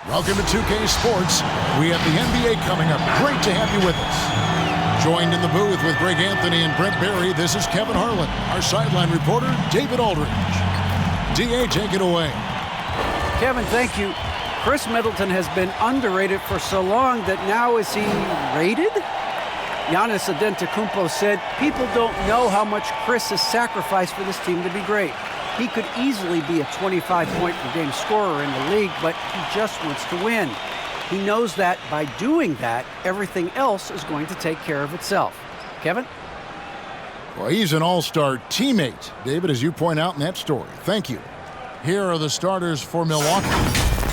Welcome to 2K Sports. We have the NBA coming up. Great to have you with us. Joined in the booth with Greg Anthony and Brent Barry, this is Kevin Harlan. Our sideline reporter, David Aldridge. DA, take it away. Kevin, thank you. Chris Middleton has been underrated for so long that now is he rated? Giannis Antetokounmpo said, people don't know how much Chris has sacrificed for this team to be great. He could easily be a 25-point-per-game scorer in the league, but he just wants to win. He knows that by doing that, everything else is going to take care of itself. Kevin? Well, he's an all-star teammate, David, as you point out in that story. Thank you. Here are the starters for Milwaukee.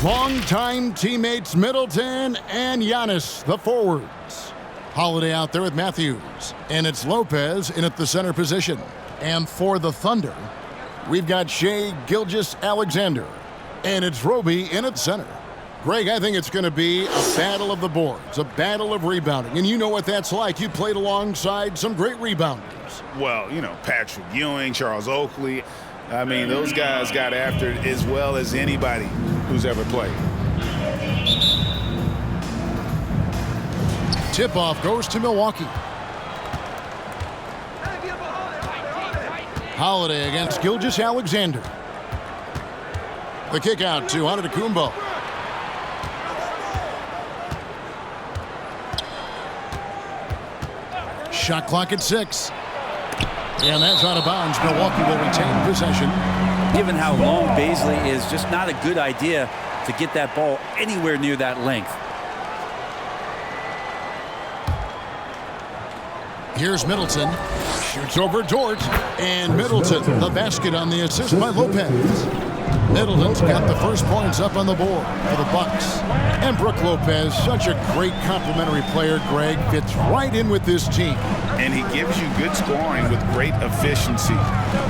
Longtime teammates Middleton and Giannis, the forwards. Holiday out there with Matthews. And it's Lopez in at the center position. And for the Thunder, we've got Shai Gilgeous-Alexander. And it's Roby in at center. Greg, I think it's going to be a battle of the boards, a battle of rebounding. And you know what that's like. You played alongside some great rebounders. Well, you know, Patrick Ewing, Charles Oakley. I mean, those guys got after it as well as anybody who's ever played. Tip-off goes to Milwaukee. Holiday against Gilgeous-Alexander. The kick out to Antetokounmpo. Shot clock at 6. And that's out of bounds. Milwaukee will retain possession. Given how long Bazley is, just not a good idea to get that ball anywhere near that length. Here's Middleton. Shoots over Dort. And Middleton, the basket on the assist by Lopez. Middleton's got the first points up on the board for the Bucks. And Brook Lopez, such a great complimentary player, Greg, fits right in with this team. And he gives you good scoring with great efficiency.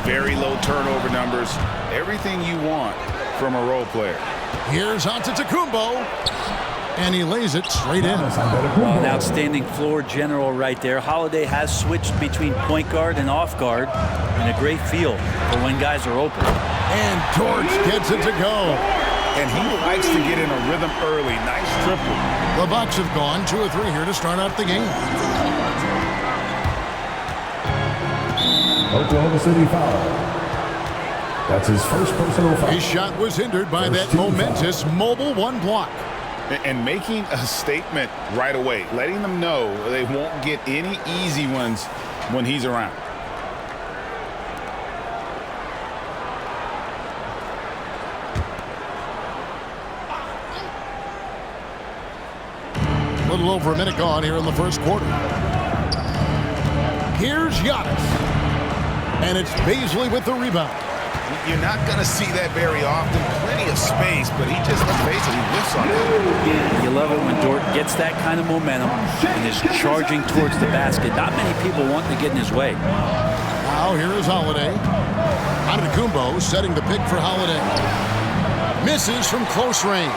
Very low turnover numbers. Everything you want from a role player. Here's Antetokounmpo. And he lays it straight in. Well, an outstanding floor general right there. Holiday has switched between point guard and off guard, and a great feel for when guys are open. And Dort gets it to go. And he likes to get in a rhythm early. Nice triple. The Bucks have gone 2 or 3 here to start out the game. Oklahoma City foul. That's his first personal foul. His shot was hindered by that momentous mobile 1 block. And making a statement right away, letting them know they won't get any easy ones when he's around. A little over a minute gone here in the first quarter. Here's Giannis. And it's Bazley with the rebound. You're not going to see that very often. Plenty of space, but he just, let's face it, he whiffs on it. You love it when Dort gets that kind of momentum and is charging towards the basket. Not many people want to get in his way. Now here is Holiday. Antetokounmpo setting the pick for Holiday. Misses from close range.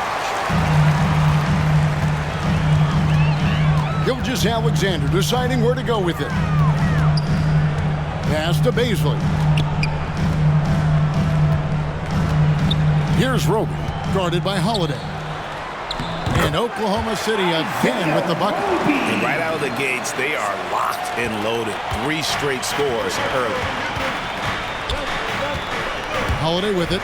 Gilgeous-Alexander deciding where to go with it. Pass to Bazley. Here's Roby, guarded by Holiday. And Oklahoma City again with the bucket. And right out of the gates, they are locked and loaded. 3 straight scores early. Holiday with it.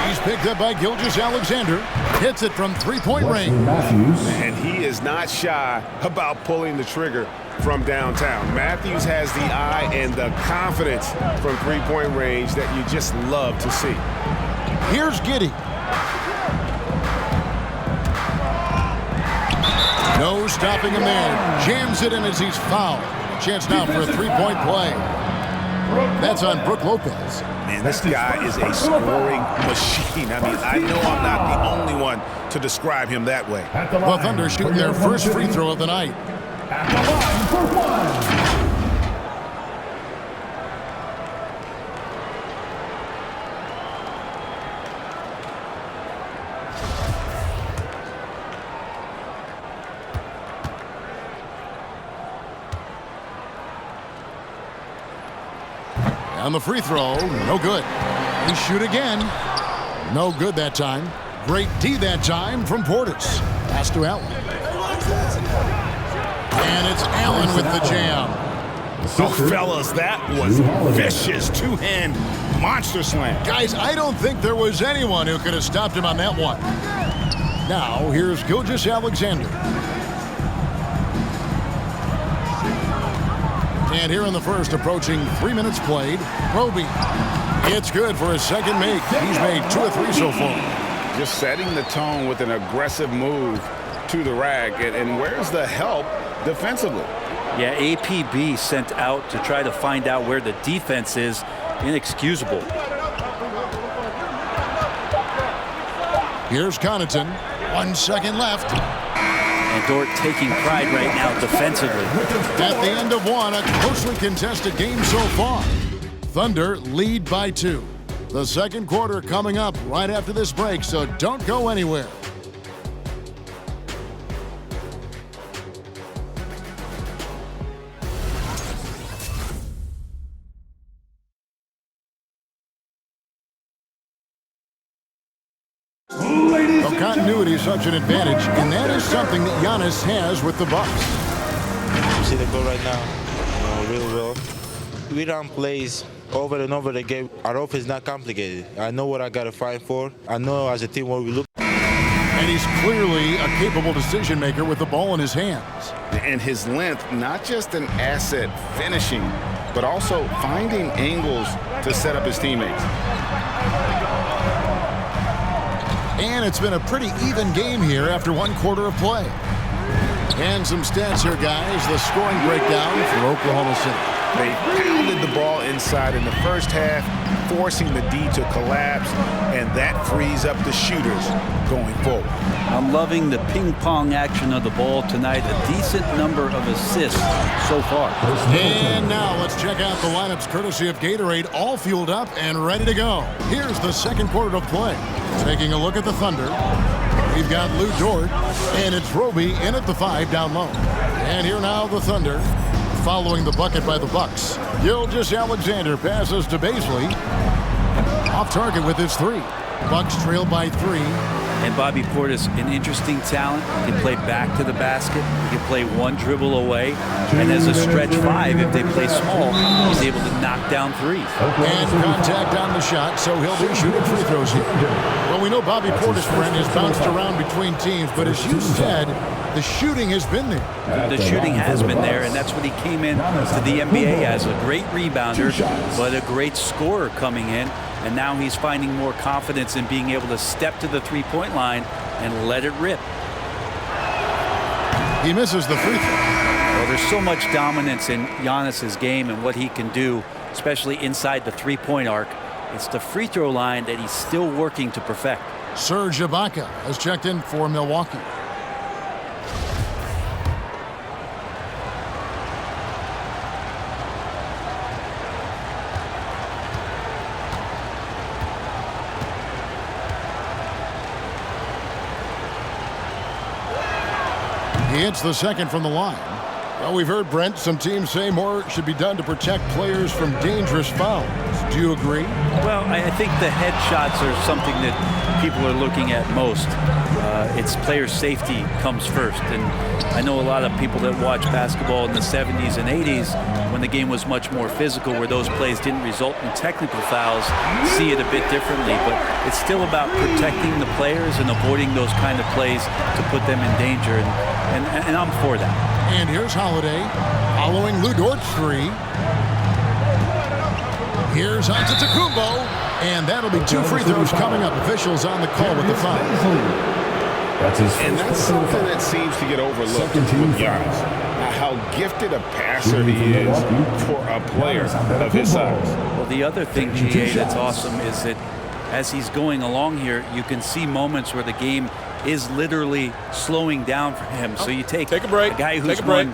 He's picked up by Gilgeous-Alexander. Hits it from 3-point range. And he is not shy about pulling the trigger from downtown. Matthews has the eye and the confidence from 3-point range that you just love to see. Here's Giddey. No stopping him there. Jams it in as he's fouled. Chance now for a 3-point play. That's on Brook Lopez. Man, this guy is a scoring machine. I mean, I know I'm not the only one to describe him that way. The Thunder shooting their first free throw of the night. At the line for 1. On the free throw, no good. They shoot again. No good that time. Great D that time from Portis. Pass to Allen. And it's Allen with the jam. Oh, fellas, that was vicious. Two-hand monster slam. Guys, I don't think there was anyone who could have stopped him on that one. Now, here's Gilgeous-Alexander. And here in the first, approaching 3 minutes played, Roby. It's good for his second make. He's made 2 of 3 so far. Just setting the tone with an aggressive move to the rack. And where's the help defensively? Yeah, APB sent out to try to find out where the defense is. Inexcusable. Here's Connaughton. 1 second left. And Dort taking pride right now defensively. At the end of one, a closely contested game so far. Thunder lead by 2. The second quarter coming up right after this break, so don't go anywhere. Well, continuity is such an advantage, and that is something that Giannis has with the Bucks. You see the goal right now, really well. We run plays over and over again. Our offense is not complicated. I know what I got to fight for. I know as a team what we look. And he's clearly a capable decision maker with the ball in his hands. And his length, not just an asset finishing, but also finding angles to set up his teammates. And it's been a pretty even game here after 1 quarter of play. And some stats here, guys. The scoring breakdown for Oklahoma City. They pounded the ball inside in the first half, forcing the D to collapse, and that frees up the shooters going forward. I'm loving the ping pong action of the ball tonight. A decent number of assists so far. And now let's check out the lineups courtesy of Gatorade, all fueled up and ready to go. Here's the second quarter of play. Taking a look at the Thunder. We've got Lou Dort, and it's Roby in at the 5 down low. And here now the Thunder, following the bucket by the Bucks. Gilgeous-Alexander passes to Baisley. Off target with his 3. Bucks trail by 3. And Bobby Portis, an interesting talent. He can play back to the basket. He can play 1 dribble away. And as a stretch 5, if they play small, he's able to knock down 3s. And contact on the shot, so he'll be shooting free throws here. Well, we know Bobby Portis, Brent, has bounced around between teams, but as you said, the shooting has been there. The shooting has been there, and that's what he came in to the NBA as, a great rebounder, but a great scorer coming in. And now he's finding more confidence in being able to step to the three-point line and let it rip. He misses the free throw. Well, there's so much dominance in Giannis's game and what he can do, especially inside the three-point arc. It's the free throw line that he's still working to perfect. Serge Ibaka has checked in for Milwaukee. He hits the second from the line. Well, we've heard, Brent, some teams say more should be done to protect players from dangerous fouls. Do you agree? Well, I think the headshots are something that people are looking at most. It's player safety comes first. And I know a lot of people that watch basketball in the 70s and 80s, when the game was much more physical, where those plays didn't result in technical fouls, see it a bit differently. But it's still about protecting the players and avoiding those kind of plays to put them in danger. And I'm for that. And here's Holiday following Lou Dort's 3. Here's Antetokounmpo, and that'll be 2 free throws coming up. Officials on the call with the foul. And that's something that seems to get overlooked with Giannis. How gifted a passer he is for a player of his size. Well, the other thing, GA, that's awesome is that as he's going along here, you can see moments where the game is literally slowing down for him. So you take a break. A guy who's won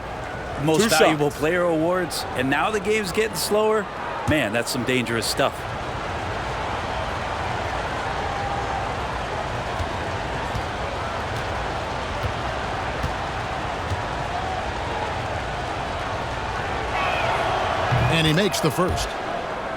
most valuable player awards, and now the game's getting slower. Man, that's some dangerous stuff. And he makes the first.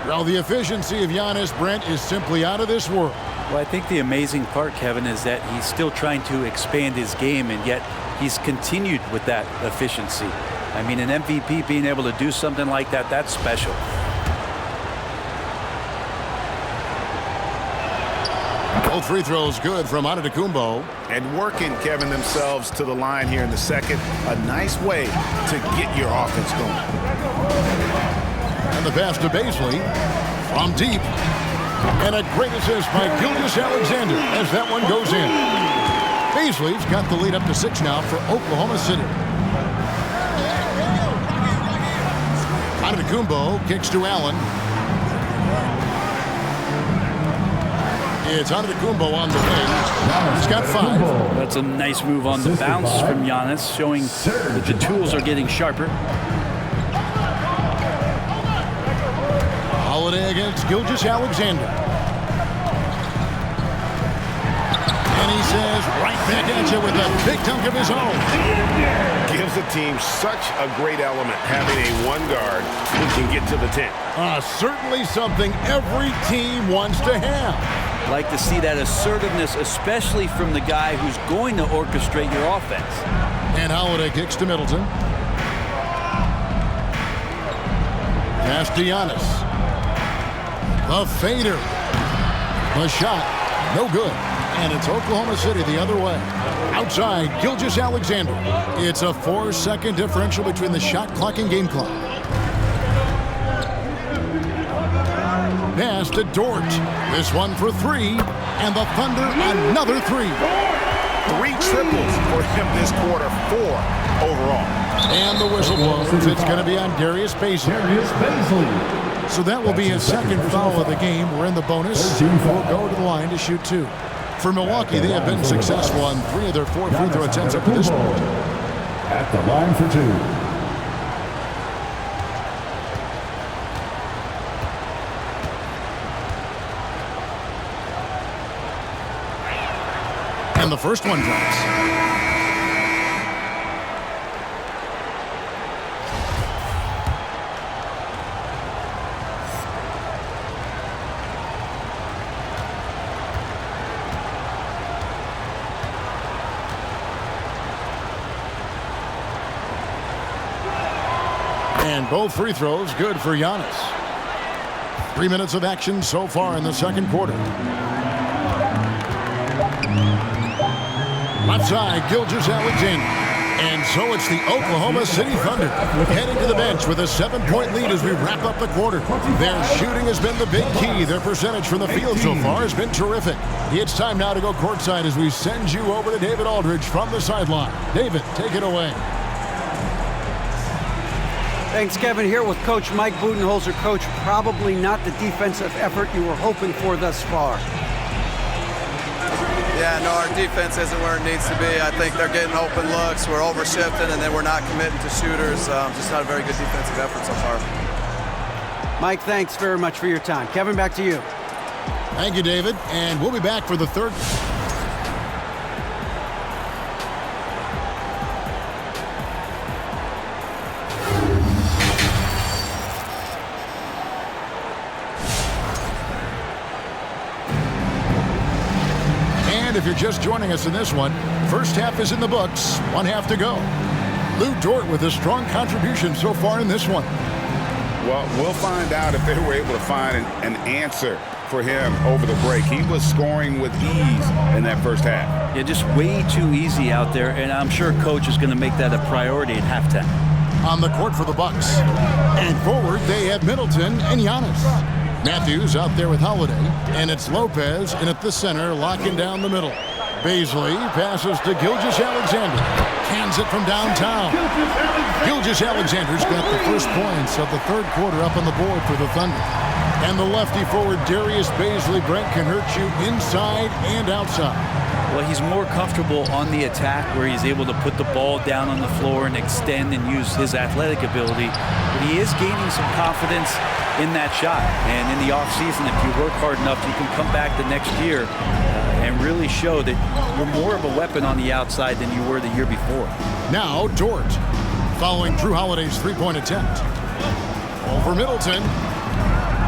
Well, the efficiency of Giannis, Brent, is simply out of this world. Well, I think the amazing part, Kevin, is that he's still trying to expand his game, and yet he's continued with that efficiency. I mean, an MVP being able to do something like that, that's special. Both free throws good from Antetokounmpo. And working, Kevin, themselves to the line here in the second. A nice way to get your offense going. And the pass to Baisley from deep. And a great assist by Gilgeous-Alexander as that one goes in. Baisley's got the lead up to 6 now for Oklahoma City. Antetokounmpo kicks to Allen. It's Antetokounmpo on the wing. He's got 5. That's a nice move on the bounce from Giannis, showing that the tools are getting sharper. Holiday against Gilgeous-Alexander. And he says right back at you with a big dunk of his own. Gives the team such a great element having a one guard who can get to the 10. Certainly something every team wants to have. Like to see that assertiveness, especially from the guy who's going to orchestrate your offense. And Holiday kicks to Middleton. Pass to Giannis. The fader. The shot. No good. And it's Oklahoma City the other way. Outside, Gilgeous-Alexander. It's a 4-second differential between the shot clock and game clock. Pass to Dort. This one for 3. And the Thunder another 3. 3 triples for him this quarter, 4 overall. And the whistle blows. It's going to be on Darius Baisley. So that will be his second foul of the game. We're in the bonus. We'll go to the line to shoot 2. For Milwaukee, they have been successful on 3 of their 4 free throw attempts up to this point. At the line for 2. And the first one drops. And both free throws good for Giannis. 3 minutes of action so far in the second quarter. Left side, Gilgeous-Alexander. And so it's the Oklahoma City Thunder heading to the bench with a 7-point lead as we wrap up the quarter. Their shooting has been the big key. Their percentage from the field so far has been terrific. It's time now to go courtside as we send you over to David Aldridge from the sideline. David, take it away. Thanks, Kevin. Here with Coach Mike Budenholzer. Coach, probably not the defensive effort you were hoping for thus far. Yeah, no, our defense isn't where it needs to be. I think they're getting open looks. We're overshifting, and then we're not committing to shooters. Just not a very good defensive effort so far. Mike, thanks very much for your time. Kevin, back to you. Thank you, David. And we'll be back for the third. If you're just joining us in this one, first half is in the books, 1 half to go. Lou Dort with a strong contribution so far in this one. Well, we'll find out if they were able to find an answer for him over the break. He was scoring with ease in that first half. Yeah, just way too easy out there, and I'm sure Coach is going to make that a priority at halftime. On the court for the Bucks. And forward, they have Middleton and Giannis. Matthews out there with Holiday, and it's Lopez in at the center, locking down the middle. Baisley passes to Gilgeous-Alexander. Hands it from downtown. Gilgeous-Alexander's got the first points of the third quarter up on the board for the Thunder. And the lefty forward, Darius Baisley, Brent, can hurt you inside and outside. Well, he's more comfortable on the attack where he's able to put the ball down on the floor and extend and use his athletic ability. But he is gaining some confidence in that shot. And in the offseason, if you work hard enough, you can come back the next year and really show that you're more of a weapon on the outside than you were the year before. Now Dort, following Drew Holiday's three-point attempt. Over Middleton.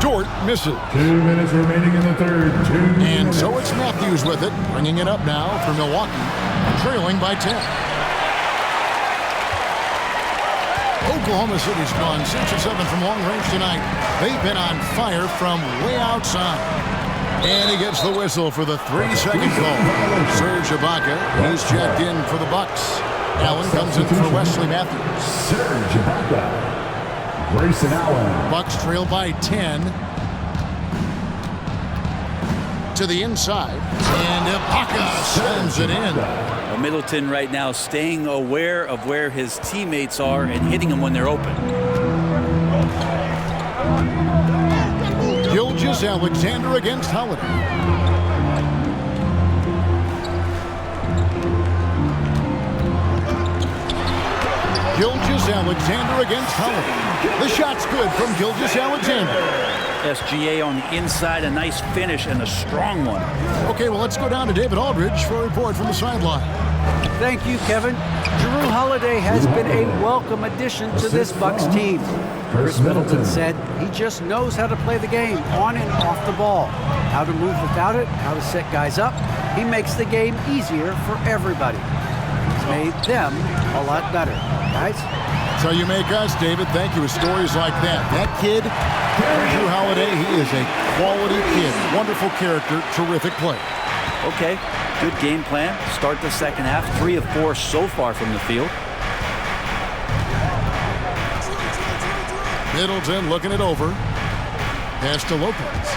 Dort misses. 2 minutes remaining in the third. 2 And minutes. so it's Matthews with it, bringing it up now for Milwaukee, trailing by 10. Oklahoma City's gone 6 of 7 from long range tonight. They've been on fire from way outside. And he gets the whistle for the 3-second call. Serge Ibaka, he's checked in for the Bucks. Allen comes in for Wesley Matthews. Serge Ibaka. Grayson Allen. Bucks trail by 10. To the inside. And Ibaka sends it in. Middleton right now staying aware of where his teammates are and hitting them when they're open. Alexander against Holiday. Alexander against Holiday. The shot's good from Alexander. SGA on the inside, a nice finish and a strong one. Okay, well, let's go down to David Aldridge for a report from the sideline. Thank you, Kevin. Jrue Holiday has been a welcome addition to this Bucks team. Chris Middleton said he just knows how to play the game on and off the ball, how to move without it, how to set guys up. He makes the game easier for everybody. He's made them a lot better. Guys? So you make us, David. Thank you with stories like that. That kid, Jrue Holiday, he is a quality kid. Wonderful character, terrific player. Okay, good game plan. Start the second half. 3 of 4 so far from the field. Middleton looking it over. Pass to Lopez.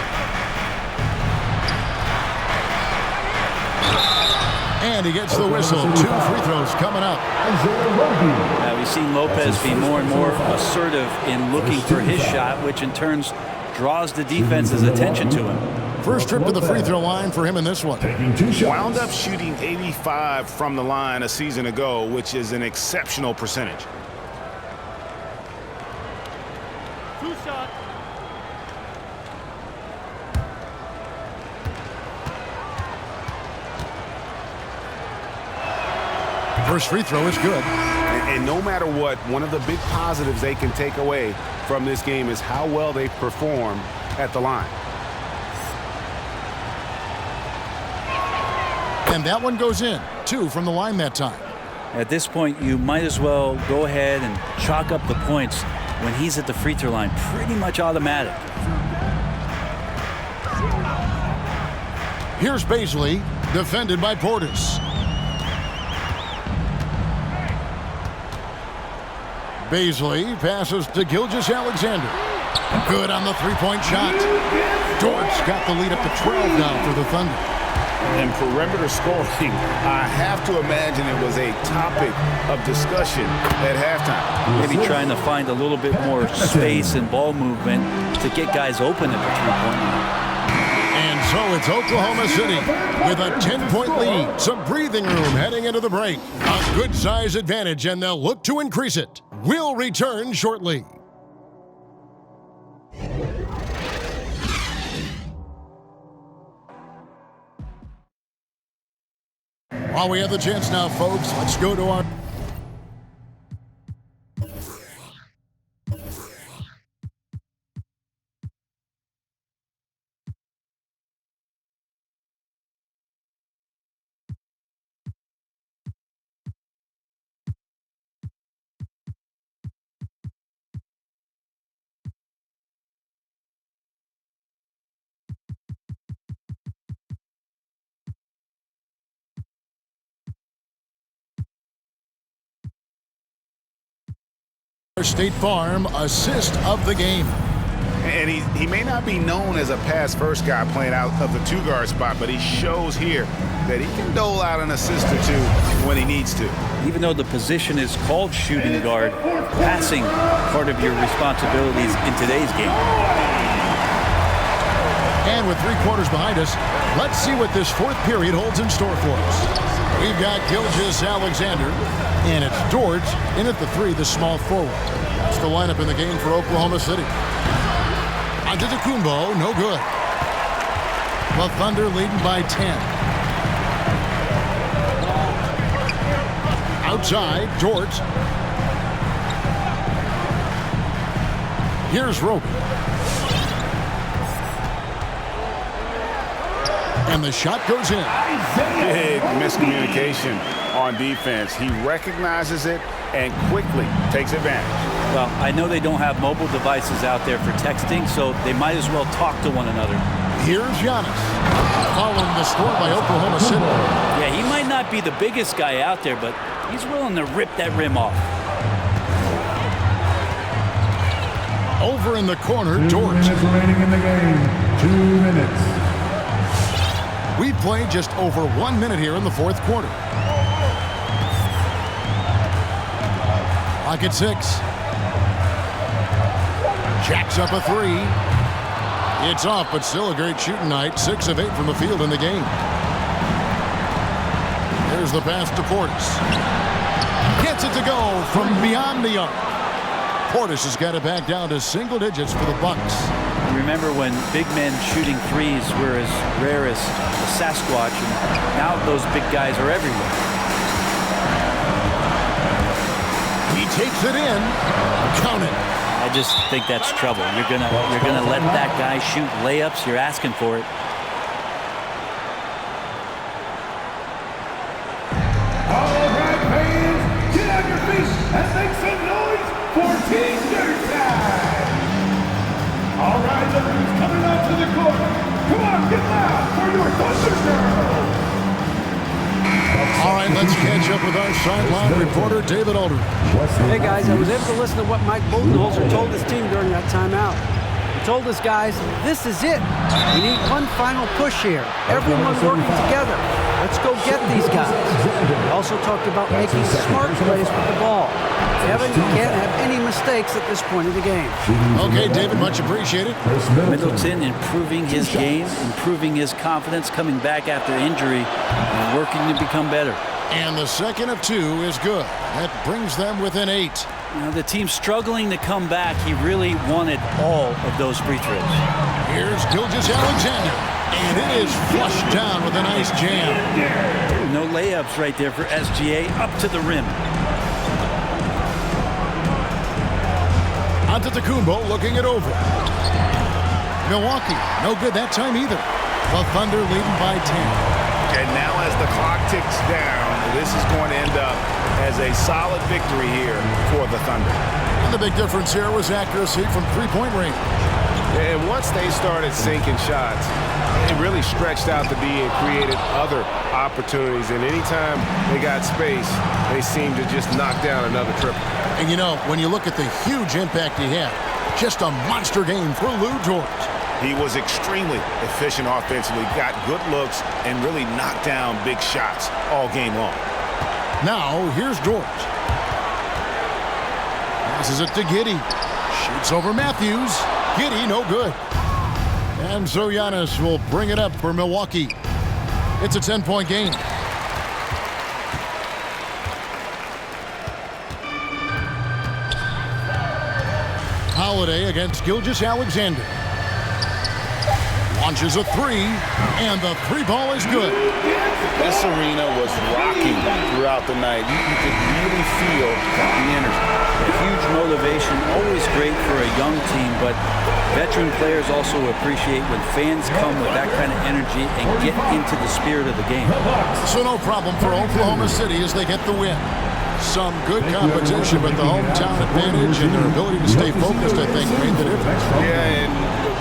And he gets the whistle. 2 free throws coming up. We've seen Lopez be more and more assertive in looking for his shot, which in turn draws the defense's attention to him. First trip to the free throw line for him in this one. Wound up shooting 85 from the line a season ago, which is an exceptional percentage. First free throw is good. And no matter what, one of the big positives they can take away from this game is how well they perform at the line. And that one goes in. 2 from the line that time. At this point, you might as well go ahead and chalk up the points when he's at the free throw line. Pretty much automatic. Here's Baisley, defended by Portis. Baisley passes to Alexander. Good on the three-point shot. Dort's got the lead up to 12 now for the Thunder. And perimeter scoring, I have to imagine it was a topic of discussion at halftime. Maybe trying to find a little bit more space and ball movement to get guys open at the three-point line. And so it's Oklahoma City with a 10-point lead. Some breathing room heading into the break. A good size advantage, and they'll look to increase it. We'll return shortly. While we have the chance now, folks, let's go to our... State Farm assist of the game. And he may not be known as a pass-first guy playing out of the two-guard spot, but he shows here that he can dole out an assist or two when he needs to. Even though the position is called shooting guard, passing part of your responsibilities in today's game. And with 3 quarters behind us, let's see what this fourth period holds in store for us. We've got Alexander, and it's George in at the 3, the small forward. That's the lineup in the game for Oklahoma City. Antetokounmpo, no good. The Thunder leading by 10. Outside, George. Here's Roby. And the shot goes in. Big miscommunication on defense. He recognizes it and quickly takes advantage. Well, I know they don't have mobile devices out there for texting, so they might as well talk to one another. Here's Giannis, following the score by Oklahoma City. Yeah, he might not be the biggest guy out there, but he's willing to rip that rim off. Over in the corner, 2 George. minutes remaining in the game. 2 minutes. We played just over 1 minute here in the fourth quarter. Clock at 6. Jacks up a 3. It's off, but still a great shooting night. 6 of 8 from the field in the game. There's the pass to Portis. Gets it to go from beyond the arc. Portis has got it back down to single digits for the Bucks. Remember when big men shooting threes were as rare as a Sasquatch, and now those big guys are everywhere. He takes it in. Count it. I just think that's trouble. You're gonna let that guy shoot layups. You're asking for it. All right, fans, get on your feet and make some noise for Team Dirt Time. All right, Liberty's coming out to the court. Come on, get loud for your Thunder Girls. All right, let's catch up with our sideline reporter, David Aldridge. Hey guys, I was able to listen to what Mike Budenholzer told his team during that timeout. He told his guys, this is it. We need one final push here. Everyone working together. Let's go get these guys. He also talked about making smart plays with the ball. Kevin, you can't have any mistakes at this point of the game. Okay, David, much appreciated. Middleton improving his game, improving his confidence, coming back after injury, and working to become better. And the second of 2 is good. That brings them within 8. You know, the team's struggling to come back. He really wanted all of those free throws. Here's Gilgeous-Alexander, and it is flushed down with a nice jam. No layups right there for SGA, up to the rim. Antetokounmpo looking it over. Milwaukee, no good that time either. The Thunder leading by 10. And now as the clock ticks down, this is going to end up as a solid victory here for the Thunder. And the big difference here was accuracy from three-point range. And once they started sinking shots, it really stretched out the D and created other opportunities. And anytime they got space, they seemed to just knock down another triple. And you know, when you look at the huge impact he had, just a monster game for Lou George. He was extremely efficient offensively, got good looks, and really knocked down big shots all game long. Now, here's George. Passes it to Giddey. Shoots over Matthews. Giddey, no good. And so Giannis will bring it up for Milwaukee. It's a 10-point game. Holiday against Gilgeous-Alexander. Launches a 3, and the 3 ball is good. This arena was rocking throughout the night. You could really feel the energy. A huge motivation, always great for a young team, but veteran players also appreciate when fans come with that kind of energy and get into the spirit of the game. So no problem for Oklahoma City as they get the win. Some good competition, but the hometown advantage and their ability to stay focused, I think, made the difference. Yeah, and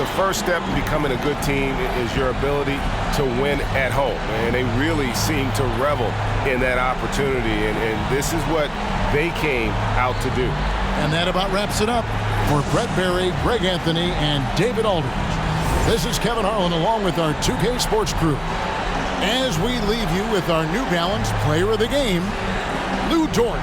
the first step in becoming a good team is your ability to win at home. And they really seem to revel in that opportunity. And this is what they came out to do. And that about wraps it up. For Brett Berry, Greg Anthony, and David Aldridge, this is Kevin Harlan along with our 2K Sports crew. As we leave you with our New Balance Player of the Game, Lou George.